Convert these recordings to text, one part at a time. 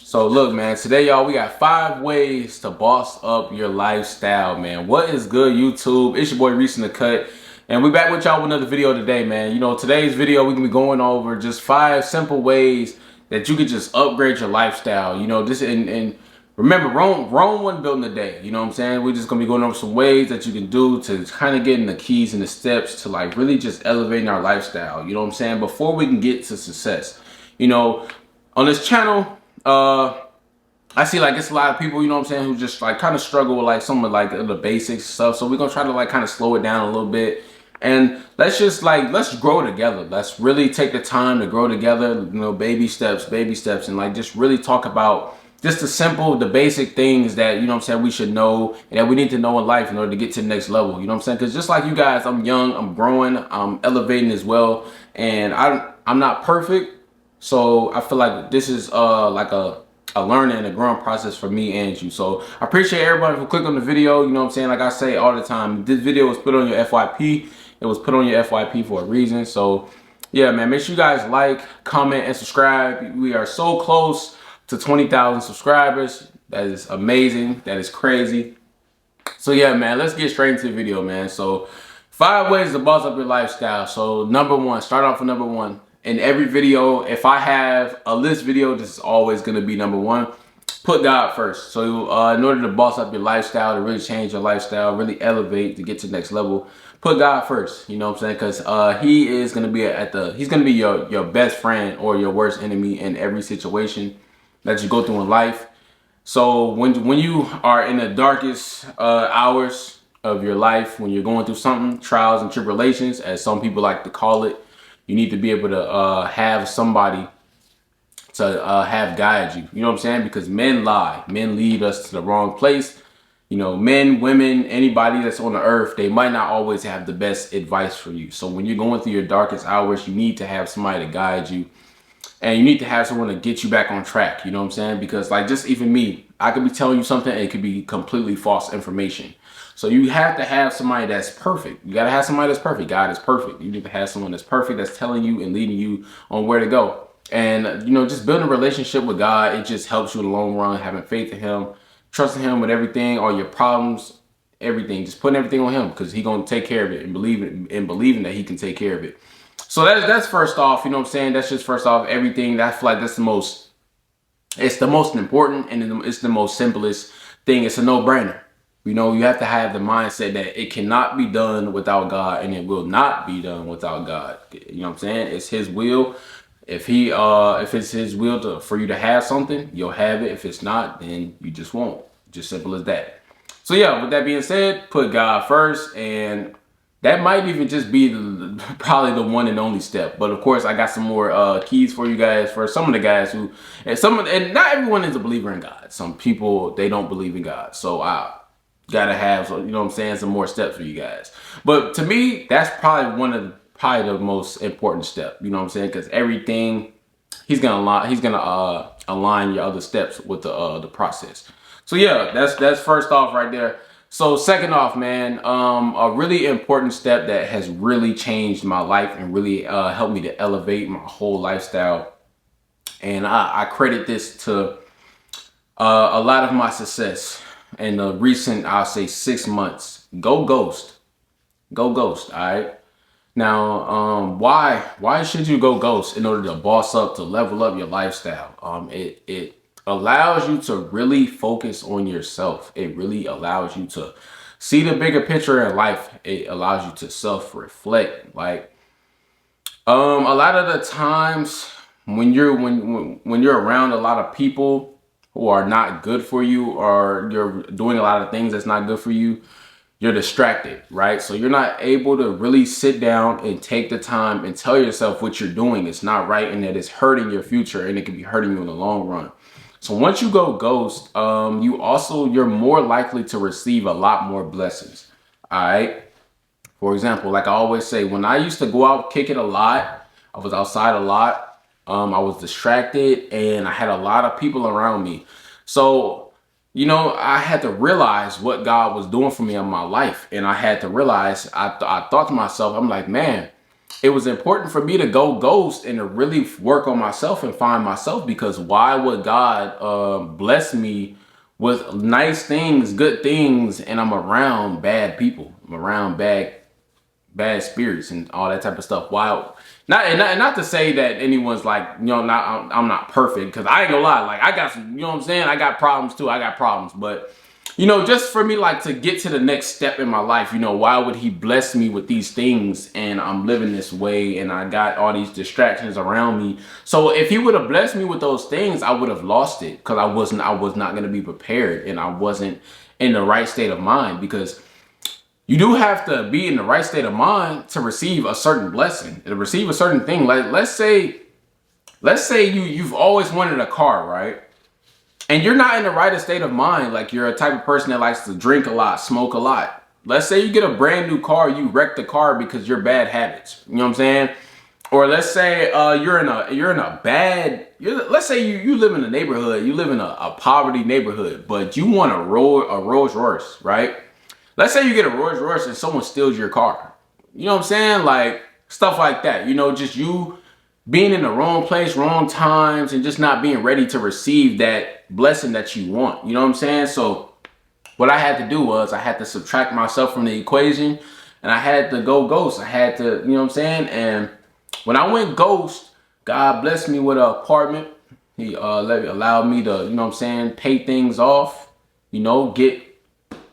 So look, man, today, y'all, we got 5 ways to boss up your lifestyle, man. What is good, YouTube? It's your boy Reese in the Cut, and we back with y'all with another video today, man. You know, today's video, we're gonna be going over just 5 simple ways that you could just upgrade your lifestyle. You know, this and remember, Rome wasn't built in a day. You know what I'm saying? We're just gonna be going over some ways that you can do to kind of getting the keys and the steps to like really just elevating our lifestyle. You know what I'm saying? Before we can get to success. You know, on this channel, I see like it's a lot of people, you know what I'm saying, who just like kind of struggle with like some of like the basics stuff. So we're gonna try to like kind of slow it down a little bit, and let's grow together. Let's really take the time to grow together, you know, baby steps, and like just really talk about just the basic things that, you know what I'm saying, we should know and that we need to know in life in order to get to the next level. You know what I'm saying? Because just like you guys, I'm young, I'm growing, I'm elevating as well, and I'm not perfect. So I feel like this is like a learning and a growing process for me and you. So I appreciate everybody who clicked on the video. You know what I'm saying? Like I say all the time, this video was put on your FYP. It was put on your FYP for a reason. So yeah, man, make sure you guys like, comment, and subscribe. We are so close to 20,000 subscribers. That is amazing. That is crazy. So yeah, man, let's get straight into the video, man. So 5 ways to boss up your lifestyle. So number one, start off with number one. In every video, if I have a list video, this is always going to be number one. Put God first. So in order to boss up your lifestyle, to really change your lifestyle, really elevate, to get to the next level, put God first. You know what I'm saying? Because he is going to be he's going to be your best friend or your worst enemy in every situation that you go through in life. So when you are in the darkest hours of your life, when you're going through something, trials and tribulations, as some people like to call it, you need to be able to have somebody to have guide you. You know what I'm saying? Because men lie. Men lead us to the wrong place. You know, men, women, anybody that's on the earth, they might not always have the best advice for you. So when you're going through your darkest hours, you need to have somebody to guide you. And you need to have someone to get you back on track. You know what I'm saying? Because like just even me, I could be telling you something and it could be completely false information. So you have to have somebody that's perfect. You got to have somebody that's perfect. God is perfect. You need to have someone that's perfect, that's telling you and leading you on where to go. And, you know, just building a relationship with God, it just helps you in the long run, having faith in him, trusting him with everything, all your problems, everything, just putting everything on him because he's going to take care of it and believing that he can take care of it. So that's first off, you know what I'm saying? That's just first off everything. I feel like that's it's the most important and it's the most simplest thing. It's a no-brainer. You know, you have to have the mindset that it cannot be done without God and it will not be done without God. You know what I'm saying? It's his will. If it's his will for you to have something, you'll have it. If it's not, then you just won't. Just simple as that. So yeah, with that being said, put God first, and that might even just be probably the one and only step. But of course, I got some more keys for you guys, for some of the guys who, and not everyone is a believer in God. Some people, they don't believe in God. So I gotta have, you know what I'm saying, some more steps for you guys. But to me, that's probably the most important step. You know what I'm saying? Because everything, he's gonna align your other steps with the process. So yeah, that's first off right there. So second off, man, a really important step that has really changed my life and really helped me to elevate my whole lifestyle. And I credit this to a lot of my success in the recent, I'll say 6 months. Go ghost. Go ghost, all right? Now, why should you go ghost in order to boss up, to level up your lifestyle? It allows you to really focus on yourself. It really allows you to see the bigger picture in life. It allows you to self-reflect. Like, a lot of the times when you're around a lot of people who are not good for you, or you're doing a lot of things that's not good for you, you're distracted, right? So you're not able to really sit down and take the time and tell yourself what you're doing is not right and that it's hurting your future and it can be hurting you in the long run. So once you go ghost, you're more likely to receive a lot more blessings. All right. For example, like I always say, when I used to go out kick it a lot, I was outside a lot. I was distracted and I had a lot of people around me. So, you know, I had to realize what God was doing for me in my life. And I had to realize, I thought to myself, I'm like, man, it was important for me to go ghost and to really work on myself and find myself, because why would God bless me with nice things, good things, and I'm around bad people, I'm around bad spirits and all that type of stuff? Why? Not to say that anyone's like, you know, I'm not perfect, because I ain't gonna lie, like I got some, you know what I'm saying, I got problems too, I got problems, but you know, just for me, like, to get to the next step in my life, you know, why would he bless me with these things and I'm living this way and I got all these distractions around me? So if he would have blessed me with those things, I would have lost it, because I was not going to be prepared, and I wasn't in the right state of mind, because you do have to be in the right state of mind to receive a certain blessing, to receive a certain thing. Like, let's say you've always wanted a car, right? And you're not in the right state of mind, like you're a type of person that likes to drink a lot, smoke a lot. Let's say you get a brand new car, you wreck the car because you're bad habits. You know what I'm saying? Or let's say let's say you live in a neighborhood, you live in a poverty neighborhood, but you want a Rolls Royce, right? Let's say you get a Rolls Royce and someone steals your car. You know what I'm saying? Like stuff like that. You know, just you being in the wrong place, wrong times, and just not being ready to receive that blessing that you want. You know what I'm saying? So what I had to do was I had to subtract myself from the equation, and I had to go ghost. I had to, you know what I'm saying? And when I went ghost, God blessed me with an apartment. He allowed me to, you know what I'm saying, pay things off, you know, get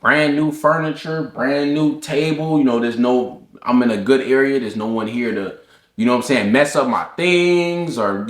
brand new furniture, brand new table. You know, I'm in a good area. There's no one here to, you know what I'm saying, mess up my things, or,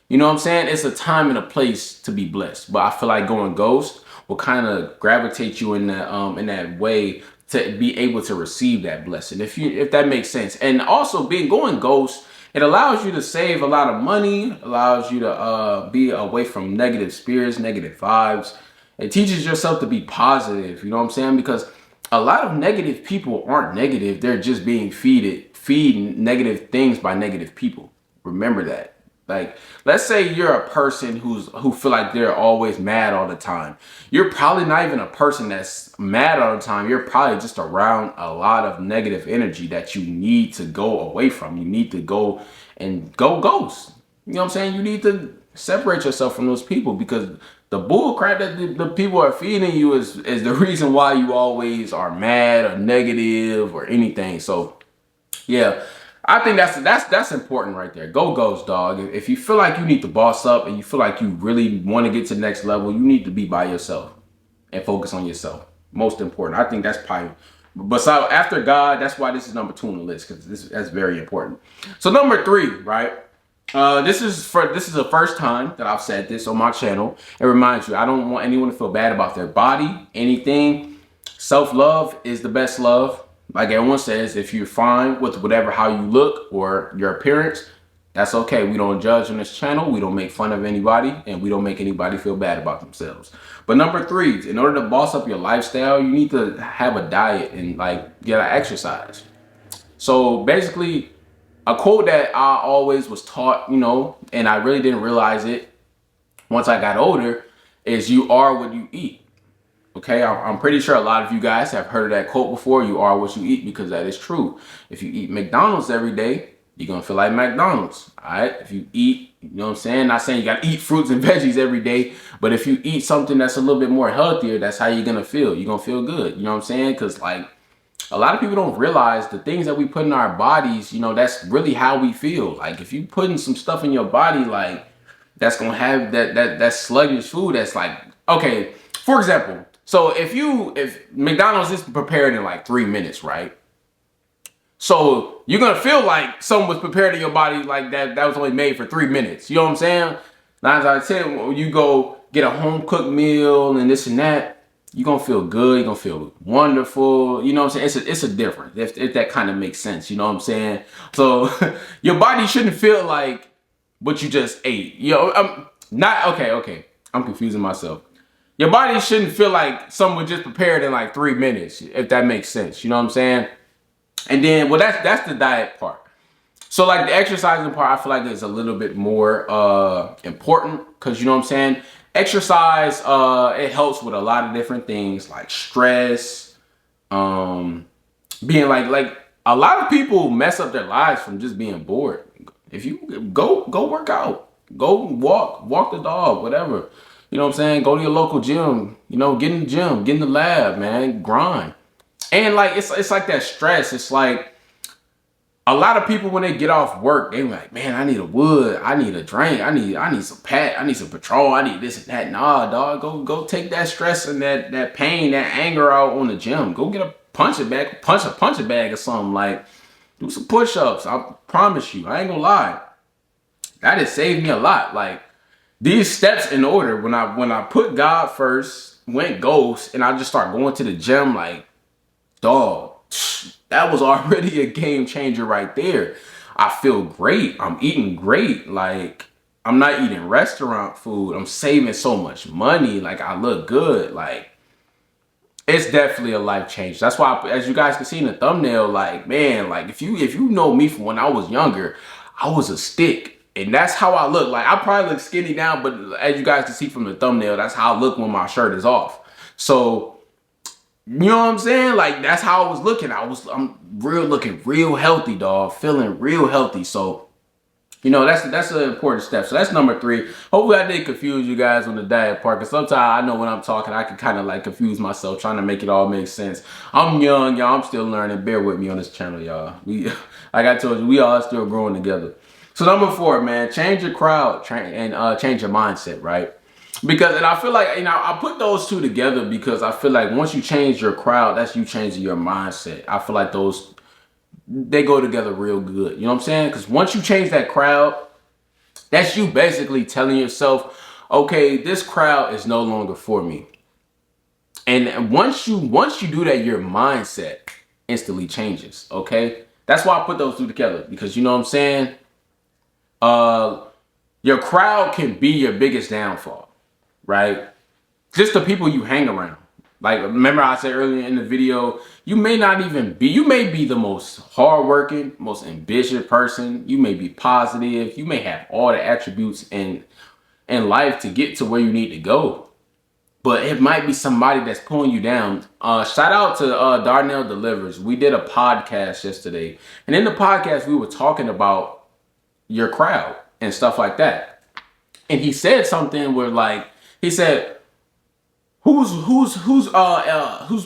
you know what I'm saying? It's a time and a place to be blessed. But I feel like going ghost will kind of gravitate you in that way to be able to receive that blessing, if that makes sense. And also going ghost, it allows you to save a lot of money, allows you to be away from negative spirits, negative vibes. It teaches yourself to be positive, you know what I'm saying? Because a lot of negative people aren't negative. They're just being feeding negative things by negative people. Remember that. Like, let's say you're a person who feel like they're always mad all the time. You're probably not even a person that's mad all the time. You're probably just around a lot of negative energy that you need to go away from. You need to go ghost. You know what I'm saying? You need to separate yourself from those people, because the bull crap that the people are feeding you is the reason why you always are mad or negative or anything. So yeah, I think that's important right there. Go ghost, dog. If you feel like you need to boss up and you feel like you really want to get to the next level, you need to be by yourself and focus on yourself. Most important. I think that's probably, besides after God, that's why this is number 2 on the list, because that's very important. So number 3, right? This is the first time that I've said this on my channel. It reminds you, I don't want anyone to feel bad about their body, anything. Self-love is the best love. Like everyone says, if you're fine with how you look or your appearance, that's okay. We don't judge on this channel. We don't make fun of anybody, and we don't make anybody feel bad about themselves. But number 3, in order to boss up your lifestyle, you need to have a diet and get an exercise. So basically, a quote that I always was taught, you know, and I really didn't realize it once I got older, is you are what you eat. Okay, I'm pretty sure a lot of you guys have heard of that quote before. You are what you eat, because that is true. If you eat McDonald's every day, you're going to feel like McDonald's. All right. If you eat, you know what I'm saying? Not saying you got to eat fruits and veggies every day, but if you eat something that's a little bit more healthier, that's how you're going to feel. You're going to feel good. You know what I'm saying? Because like a lot of people don't realize the things that we put in our bodies, you know, that's really how we feel. Like if you putting some stuff in your body, like that's going to have that sluggish food. That's like, okay, for example, so if McDonald's is prepared in like 3 minutes, right? So you're going to feel like something was prepared in your body like that was only made for 3 minutes. You know what I'm saying? 9 out of 10, when you go get a home cooked meal and this and that, you're going to feel good. You're going to feel wonderful. You know what I'm saying? It's a difference, if that kind of makes sense. You know what I'm saying? So your body shouldn't feel like what you just ate. You know, okay. I'm confusing myself. Your body shouldn't feel like something was just prepared in like 3 minutes, if that makes sense. You know what I'm saying? And then, well, that's the diet part. So like the exercising part, I feel like is a little bit more important, because you know what I'm saying? Exercise, it helps with a lot of different things like stress, being like A lot of people mess up their lives from just being bored. If you go work out, go walk the dog, whatever. You know what I'm saying? Go to your local gym. You know, get in the gym, get in the lab, man, grind. And like it's like that stress. It's like a lot of people when they get off work, they like, man, I need a wood, I need a drink, I need some pat, I need some Patrol, I need this and that. Nah, dog, go take that stress and that pain, that anger out on the gym. Go get a punching bag, punch a bag or something. Like, do some push-ups. I promise you, I ain't gonna lie. That has saved me a lot. Like these steps in order, when I put God first, went ghost, and I just start going to the gym, like, dog, that was already a game changer right there. I feel great. I'm eating great. Like, I'm not eating restaurant food. I'm saving so much money. Like, I look good. Like, it's definitely a life change. That's why, as you guys can see in the thumbnail, like, man, like if you know me from when I was younger, I was a stick. And that's how I look. Like, I probably look skinny now, but as you guys can see from the thumbnail, that's how I look when my shirt is off. So, you know what I'm saying? Like, that's how I was looking. I'm looking real healthy, dog. Feeling real healthy. So, you know, that's an important step. So that's number 3. Hopefully I didn't confuse you guys on the diet part, because sometimes I know when I'm talking, I can kind of like confuse myself trying to make it all make sense. I'm young, y'all. I'm still learning. Bear with me on this channel, y'all. Like I told you, we all still growing together. So number 4, man, change your crowd and change your mindset, right? Because, and I feel like, you know, I put those two together because I feel like once you change your crowd, that's you changing your mindset. I feel like they go together real good. You know what I'm saying? Because once you change that crowd, that's you basically telling yourself, okay, this crowd is no longer for me. And once you do that, your mindset instantly changes. Okay, that's why I put those two together, because you know what I'm saying. Your crowd can be your biggest downfall, right? Just the people you hang around. Like, remember I said earlier in the video, you may be the most hardworking, most ambitious person. You may be positive. You may have all the attributes in life to get to where you need to go. But it might be somebody that's pulling you down. Shout out to Darnell Delivers. We did a podcast yesterday. And in the podcast, we were talking about your crowd and stuff like that. And he said something where, like, he said, who's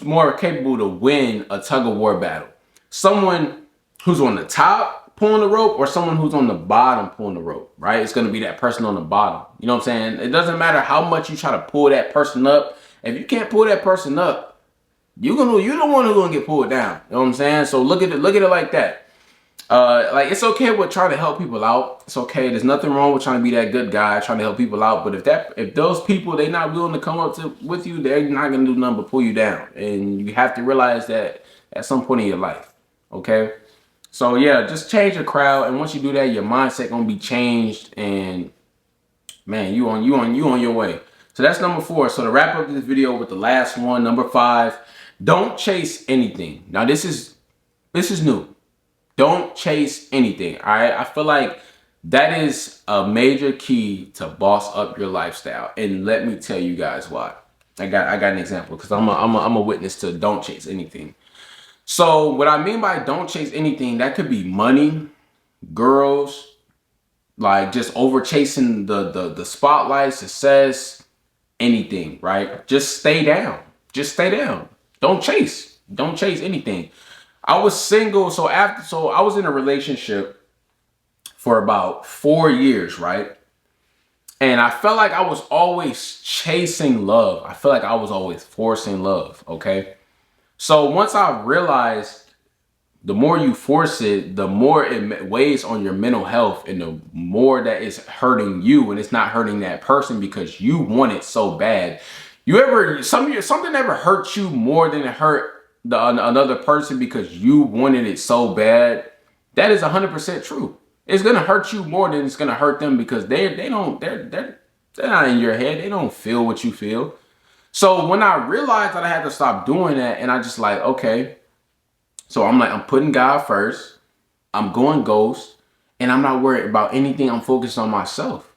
more capable to win a tug of war battle? Someone who's on the top pulling the rope, or someone who's on the bottom pulling the rope, right? It's going to be that person on the bottom. You know what I'm saying? It doesn't matter how much you try to pull that person up. If you can't pull that person up, you're the one who's going to get pulled down. You know what I'm saying? So look at it like that. Like, it's okay with trying to help people out. It's okay. There's nothing wrong with trying to be that good guy, trying to help people out. But if those people, they're not willing to come up with you, they're not going to do nothing but pull you down. And you have to realize that at some point in your life. Okay. So yeah, just change your crowd. And once you do that, your mindset going to be changed. And man, you on your way. So that's number 4. So to wrap up this video with the last one, number 5, don't chase anything. Now this is new. Don't chase anything, all right? I feel like that is a major key to boss up your lifestyle. And let me tell you guys why. I got an example, because I'm a witness to don't chase anything. So what I mean by don't chase anything, that could be money, girls, like just over chasing the spotlight, success, anything, right? Just stay down. Just stay down. Don't chase. Don't chase anything. I was single, so I was in a relationship for about 4 years, right? And I felt like I was always chasing love. I feel like I was always forcing love, okay? So once I realized the more you force it, the more it weighs on your mental health, and the more that it's hurting you, and it's not hurting that person because you want it so bad. Something ever hurt you more than it hurt another person because you wanted it so bad? That is 100% true. It's gonna hurt you more than it's gonna hurt them, because they're not in your head. They don't feel what you feel. So when I realized that I had to stop doing that, and I just like, okay, so I'm putting God first. I'm going ghost, and I'm not worried about anything. I'm focused on myself.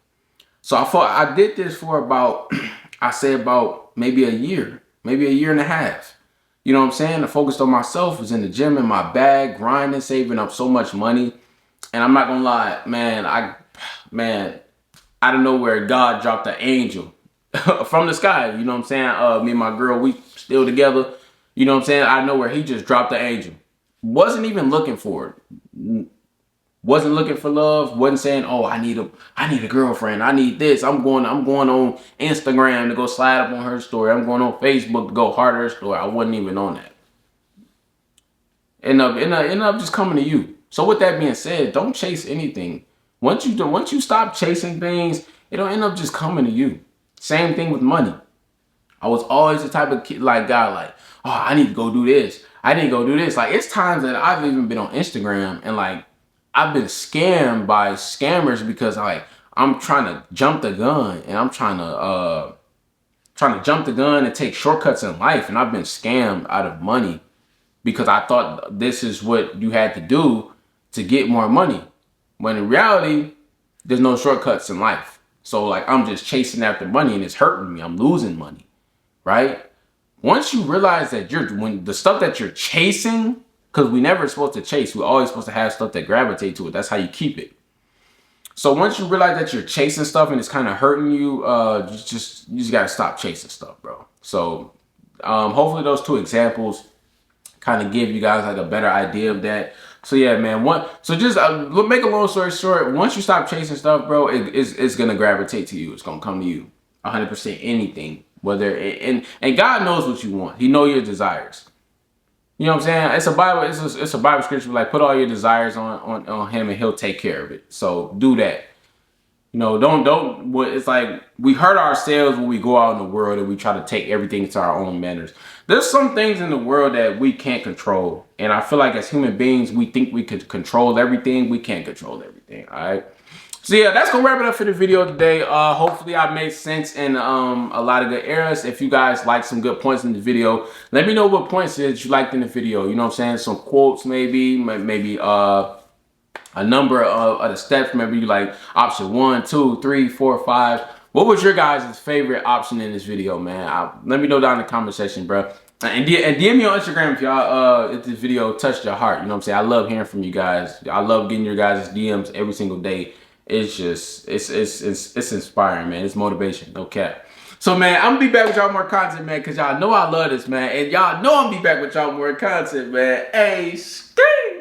So I did this for about, I say about maybe a year and a half. You know what I'm saying? I focused on myself, was in the gym, in my bag, grinding, saving up so much money. And I'm not gonna lie, man, out of nowhere, God dropped an angel from the sky. You know what I'm saying? Me and my girl, we still together. You know what I'm saying? Out of nowhere, he just dropped the angel. Wasn't even looking for it. Wasn't looking for love. Wasn't saying, "Oh, I need a girlfriend. I need this. I'm going on Instagram to go slide up on her story. I'm going on Facebook to go hard her story." I wasn't even on that. End up just coming to you. So with that being said, don't chase anything. Once you stop chasing things, it'll end up just coming to you. Same thing with money. I was always the type of kid, like guy, like, oh, I need to go do this. I need to go do this. Like, it's times that I've even been on Instagram and like I've been scammed by scammers because like I'm trying to jump the gun and I'm trying to jump the gun and take shortcuts in life, and I've been scammed out of money because I thought this is what you had to do to get more money. When in reality, there's no shortcuts in life. So like I'm just chasing after money and it's hurting me. I'm losing money, right? Once you realize that when the stuff that you're chasing, because we never supposed to chase, we're always supposed to have stuff that gravitate to it. That's how you keep it. So once you realize that you're chasing stuff and it's kind of hurting you, you just gotta stop chasing stuff, bro. So hopefully those two examples kind of give you guys like a better idea of that. So yeah, man. Just make a long story short. Once you stop chasing stuff, bro, it's gonna gravitate to you. It's gonna come to you. 100% anything. And God knows what you want. He knows your desires. You know what I'm saying? It's a Bible. It's a Bible scripture like put all your desires on Him and He'll take care of it. So do that. You know, don't. It's like we hurt ourselves when we go out in the world and we try to take everything to our own manners. There's some things in the world that we can't control, and I feel like as human beings, we think we could control everything. We can't control everything. All right. So yeah, that's gonna wrap it up for the video today. Hopefully I made sense in a lot of good areas. If you guys like some good points in the video, let me know what points that you liked in the video. You know what I'm saying? Some quotes, maybe a number of the steps. Maybe you like option 1, 2, 3, 4, 5. What was your guys' favorite option in this video, man? Let me know down in the comment section, bro. And DM me on Instagram if y'all if this video touched your heart. You know what I'm saying? I love hearing from you guys. I love getting your guys' DMs every single day. It's just it's inspiring, man. It's motivation, no cap. So man, I'm gonna be back with y'all more content, man, because y'all know I love this, man. And y'all know I'm gonna be back with y'all more content, man. Hey, scream!